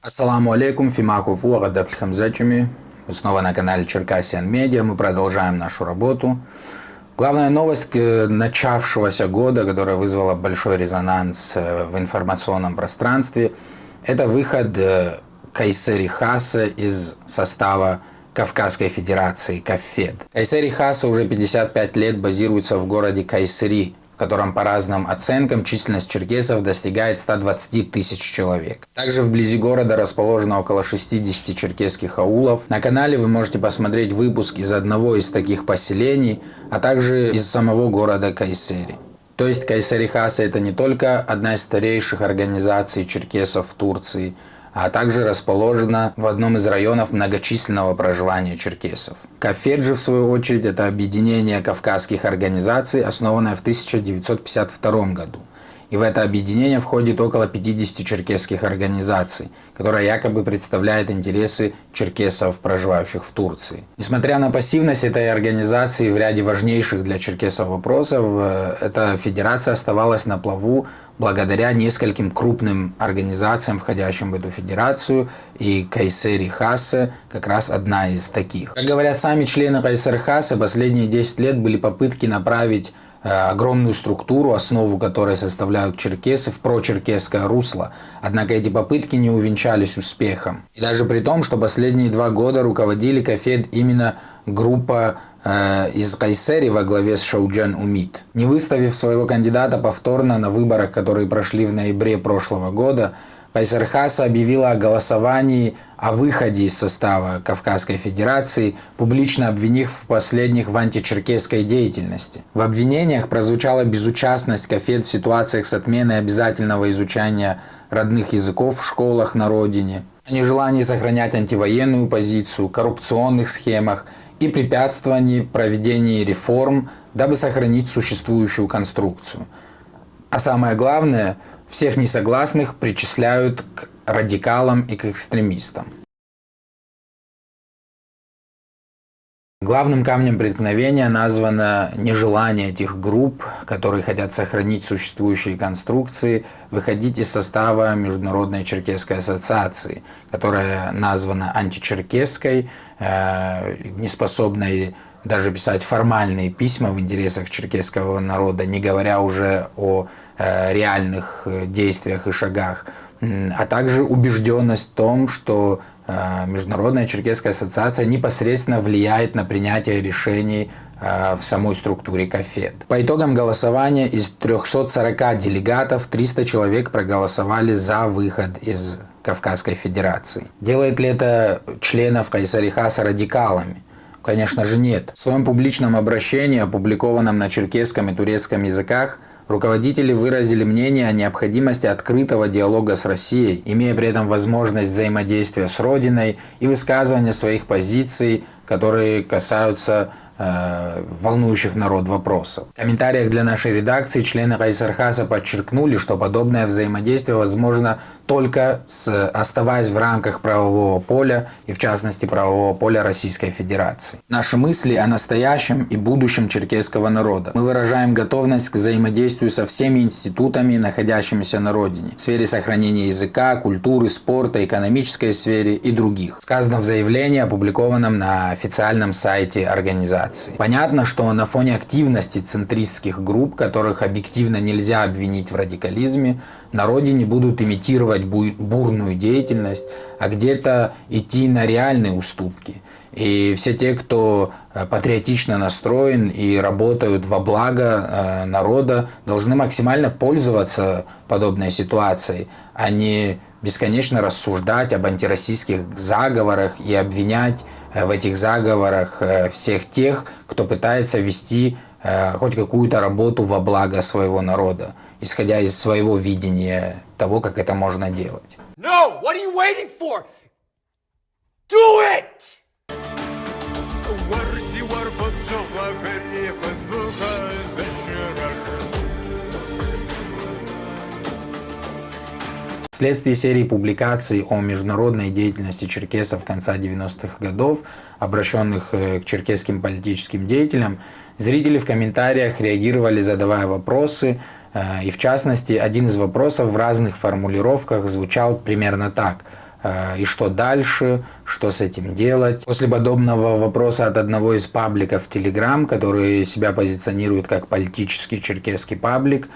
Ассаламу алейкум, Фимахов Уагадаб Хамзачами. Вы снова на канале Черкасиан Медиа. Мы продолжаем нашу работу. Главная новость начавшегося года, которая вызвала большой резонанс в информационном пространстве, это выход Кайсери Хаса из состава Кавказской Федерации Кафед. Кайсери Хаса уже 55 лет базируется в городе Кайсери, в котором по разным оценкам численность черкесов достигает 120 тысяч человек. Также вблизи города расположено около 60 черкесских аулов. На канале вы можете посмотреть выпуск из одного из таких поселений, а также из самого города Кайсери. То есть Кайсери Хаса — это не только одна из старейших организаций черкесов в Турции, а также расположена в одном из районов многочисленного проживания черкесов. Кафед же, в свою очередь, это объединение кавказских организаций, основанное в 1952 году. И в это объединение входит около 50 черкесских организаций, которое якобы представляет интересы черкесов, проживающих в Турции. Несмотря на пассивность этой организации в ряде важнейших для черкесов вопросов, эта федерация оставалась на плаву благодаря нескольким крупным организациям, входящим в эту федерацию, и Кайсери Хаса как раз одна из таких. Как говорят сами члены Кайсери Хаса, последние 10 лет были попытки направить огромную структуру, основу которой составляют черкесы, в прочеркесское русло. Однако эти попытки не увенчались успехом. И даже при том, что последние 2 года руководили Кафед именно группа из Кайсери во главе с Шауджан Умид. Не выставив своего кандидата повторно на выборах, которые прошли в ноябре прошлого года, Кайсери Хаса объявила о голосовании о выходе из состава Кавказской Федерации, публично обвинив последних в античеркесской деятельности. В обвинениях прозвучала безучастность Кафед в ситуациях с отменой обязательного изучения родных языков в школах на родине, о нежелании сохранять антивоенную позицию, коррупционных схемах и препятствовании проведению реформ, дабы сохранить существующую конструкцию. А самое главное, всех несогласных причисляют к радикалам и к экстремистам. Главным камнем преткновения названо нежелание этих групп, которые хотят сохранить существующие конструкции, выходить из состава Международной черкесской ассоциации, которая названа античеркесской, неспособной даже писать формальные письма в интересах черкесского народа, не говоря уже о реальных действиях и шагах, а также убежденность в том, что Международная черкесская ассоциация непосредственно влияет на принятие решений в самой структуре Кафед. По итогам голосования из 340 делегатов 300 человек проголосовали за выход из Кавказской Федерации. Делает ли это членов Кайсери Хаса радикалами? Конечно же нет. В своем публичном обращении, опубликованном на черкесском и турецком языках, руководители выразили мнение о необходимости открытого диалога с Россией, имея при этом возможность взаимодействия с Родиной и высказывания своих позиций, которые касаются волнующих народ вопросов. В комментариях для нашей редакции члены Кайсери Хаса подчеркнули, что подобное взаимодействие возможно только оставаясь в рамках правового поля и в частности правового поля Российской Федерации. Наши мысли о настоящем и будущем черкесского народа. Мы выражаем готовность к взаимодействию со всеми институтами, находящимися на родине, в сфере сохранения языка, культуры, спорта, экономической сфере и других. Сказано в заявлении, опубликованном на официальном сайте организации. Понятно, что на фоне активности центристских групп, которых объективно нельзя обвинить в радикализме, на родине будут имитировать бурную деятельность, а где-то идти на реальные уступки. И все те, кто патриотично настроен и работают во благо народа, должны максимально пользоваться подобной ситуацией, а не бесконечно рассуждать об антироссийских заговорах и обвинять в этих заговорах всех тех, кто пытается вести хоть какую-то работу во благо своего народа, исходя из своего видения того, как это можно делать. No! What are you waiting for? Do it! Вследствие серии публикаций о международной деятельности черкесов конца 90-х годов, обращенных к черкесским политическим деятелям, зрители в комментариях реагировали, задавая вопросы, и в частности, один из вопросов в разных формулировках звучал примерно так. и что дальше, что с этим делать. После подобного вопроса от одного из пабликов в Telegram, который себя позиционирует как политический черкесский паблик,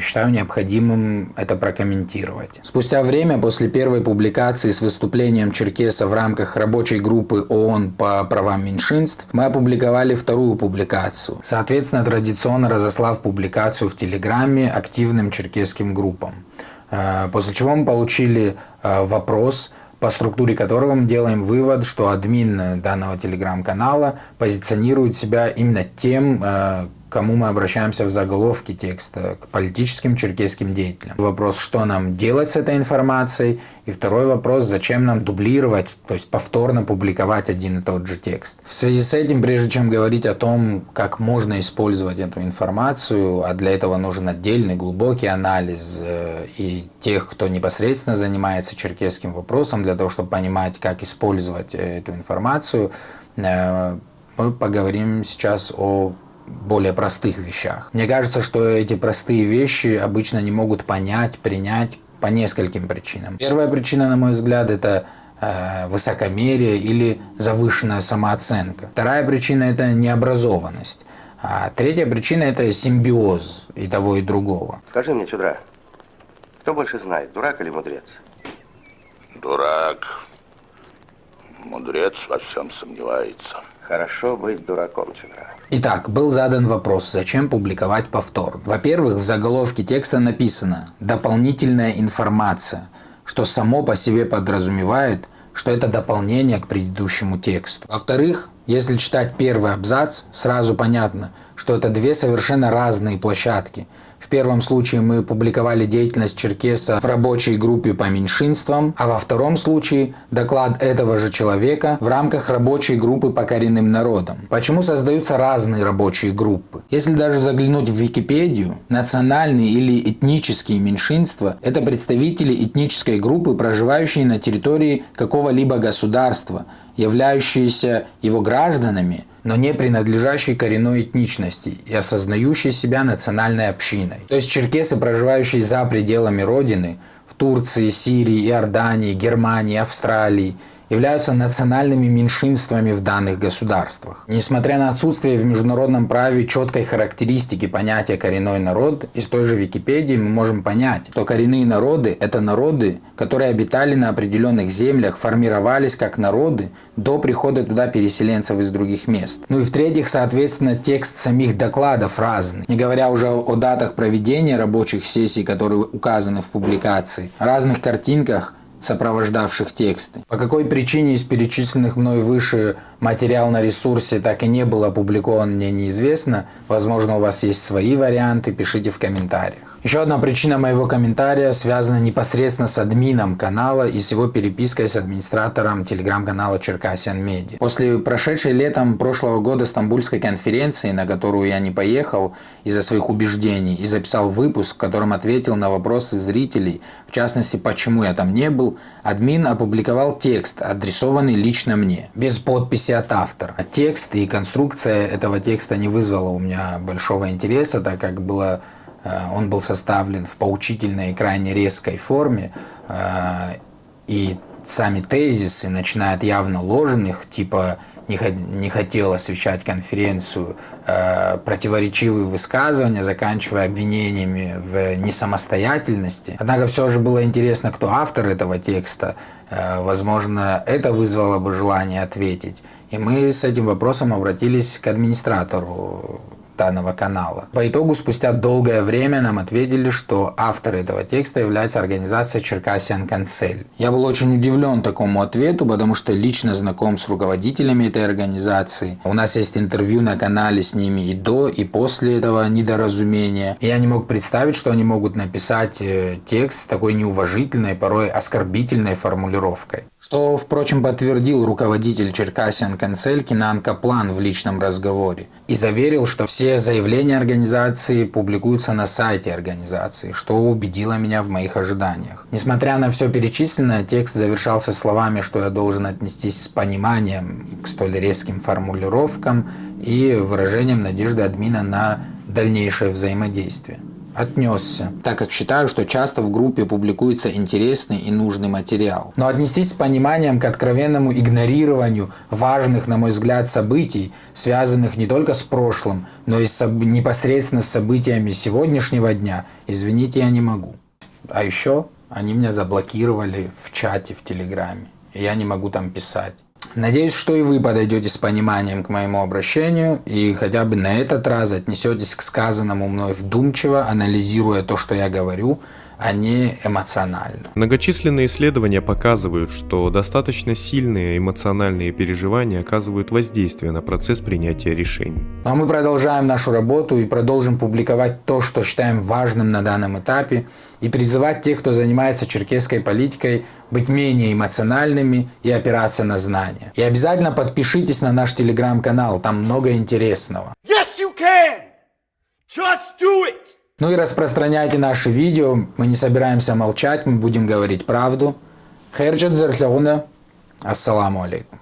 считаю необходимым это прокомментировать. Спустя время после первой публикации с выступлением черкеса в рамках рабочей группы ООН по правам меньшинств мы опубликовали вторую публикацию, соответственно, традиционно разослав публикацию в Телеграме активным черкесским группам. После чего мы получили вопрос, по структуре которого мы делаем вывод, что админ данного телеграм-канала позиционирует себя именно тем, к кому мы обращаемся в заголовке текста, к политическим черкесским деятелям. Вопрос, что нам делать с этой информацией, и второй вопрос, зачем нам дублировать, то есть повторно публиковать один и тот же текст. В связи с этим, прежде чем говорить о том, как можно использовать эту информацию, а для этого нужен отдельный глубокий анализ и тех, кто непосредственно занимается черкесским вопросом, для того, чтобы понимать, как использовать эту информацию, мы поговорим сейчас о более простых вещах. Мне кажется, что эти простые вещи обычно не могут принять по нескольким причинам. Первая причина, на мой взгляд, это высокомерие или завышенная самооценка. Вторая причина – это необразованность. А третья причина – это симбиоз и того, и другого. Скажи мне, Чудра, кто больше знает, дурак или мудрец? Дурак. Мудрец во всем сомневается. Хорошо быть дураком, Чудра. Итак, был задан вопрос, зачем публиковать повтор. Во-первых, в заголовке текста написано «дополнительная информация», что само по себе подразумевает, что это дополнение к предыдущему тексту. Во-вторых, если читать первый абзац, сразу понятно, что это две совершенно разные площадки. В первом случае мы публиковали деятельность черкеса в рабочей группе по меньшинствам, а во втором случае доклад этого же человека в рамках рабочей группы по коренным народам. Почему создаются разные рабочие группы? Если даже заглянуть в Википедию, национальные или этнические меньшинства – это представители этнической группы, проживающие на территории какого-либо государства, являющиеся его гражданами, но не принадлежащие коренной этничности и осознающие себя национальной общиной. То есть черкесы, проживающие за пределами родины, в Турции, Сирии, Иордании, Германии, Австралии, являются национальными меньшинствами в данных государствах. Несмотря на отсутствие в международном праве четкой характеристики понятия «коренной народ», из той же Википедии мы можем понять, что коренные народы – это народы, которые обитали на определенных землях, формировались как народы до прихода туда переселенцев из других мест. Ну и в-третьих, соответственно, текст самих докладов разный. Не говоря уже о датах проведения рабочих сессий, которые указаны в публикации, о разных картинках, сопровождавших тексты. По какой причине из перечисленных мной выше материал на ресурсе так и не был опубликован, мне неизвестно. Возможно, у вас есть свои варианты, пишите в комментариях. Еще одна причина моего комментария связана непосредственно с админом канала и с его перепиской с администратором телеграм-канала Черкасиан Медиа. После прошедшей летом прошлого года Стамбульской конференции, на которую я не поехал из-за своих убеждений, и записал выпуск, в котором ответил на вопросы зрителей, в частности, почему я там не был, админ опубликовал текст, адресованный лично мне, без подписи от автора. Текст и конструкция этого текста не вызвала у меня большого интереса, так как он был составлен в поучительной и крайне резкой форме, и сами тезисы, начиная от явно ложных, типа не хотел освещать конференцию, противоречивые высказывания, заканчивая обвинениями в несамостоятельности. Однако все же было интересно, кто автор этого текста. Возможно, это вызвало бы желание ответить. И мы с этим вопросом обратились к администратору данного канала. По итогу, спустя долгое время нам ответили, что автор этого текста является организацией Черкасиан Канцель. Я был очень удивлен такому ответу, потому что лично знаком с руководителями этой организации. У нас есть интервью на канале с ними и до, и после этого недоразумения. Я не мог представить, что они могут написать текст с такой неуважительной, порой оскорбительной формулировкой. Что, впрочем, подтвердил руководитель Черкасиан Канцель Кинан Каплан в личном разговоре и заверил, что все заявления организации публикуются на сайте организации, что убедило меня в моих ожиданиях. Несмотря на все перечисленное, текст завершался словами, что я должен отнестись с пониманием к столь резким формулировкам и выражением надежды админа на дальнейшее взаимодействие. отнесся, так как считаю, что часто в группе публикуется интересный и нужный материал. Но отнестись с пониманием к откровенному игнорированию важных, на мой взгляд, событий, связанных не только с прошлым, но и непосредственно с событиями сегодняшнего дня, извините, я не могу. А еще они меня заблокировали в чате в Телеграме, и я не могу там писать. Надеюсь, что и вы подойдете с пониманием к моему обращению и хотя бы на этот раз отнесетесь к сказанному мной вдумчиво, анализируя то, что я говорю, а не эмоционально. Многочисленные исследования показывают, что достаточно сильные эмоциональные переживания оказывают воздействие на процесс принятия решений. Но мы продолжаем нашу работу и продолжим публиковать то, что считаем важным на данном этапе, и призывать тех, кто занимается черкесской политикой, быть менее эмоциональными и опираться на знания. И обязательно подпишитесь на наш телеграм-канал, там много интересного. Yes, you can! Just do it! Ну и распространяйте наши видео, мы не собираемся молчать, мы будем говорить правду. Херджет зерхлягуна, ассаламу алейкум.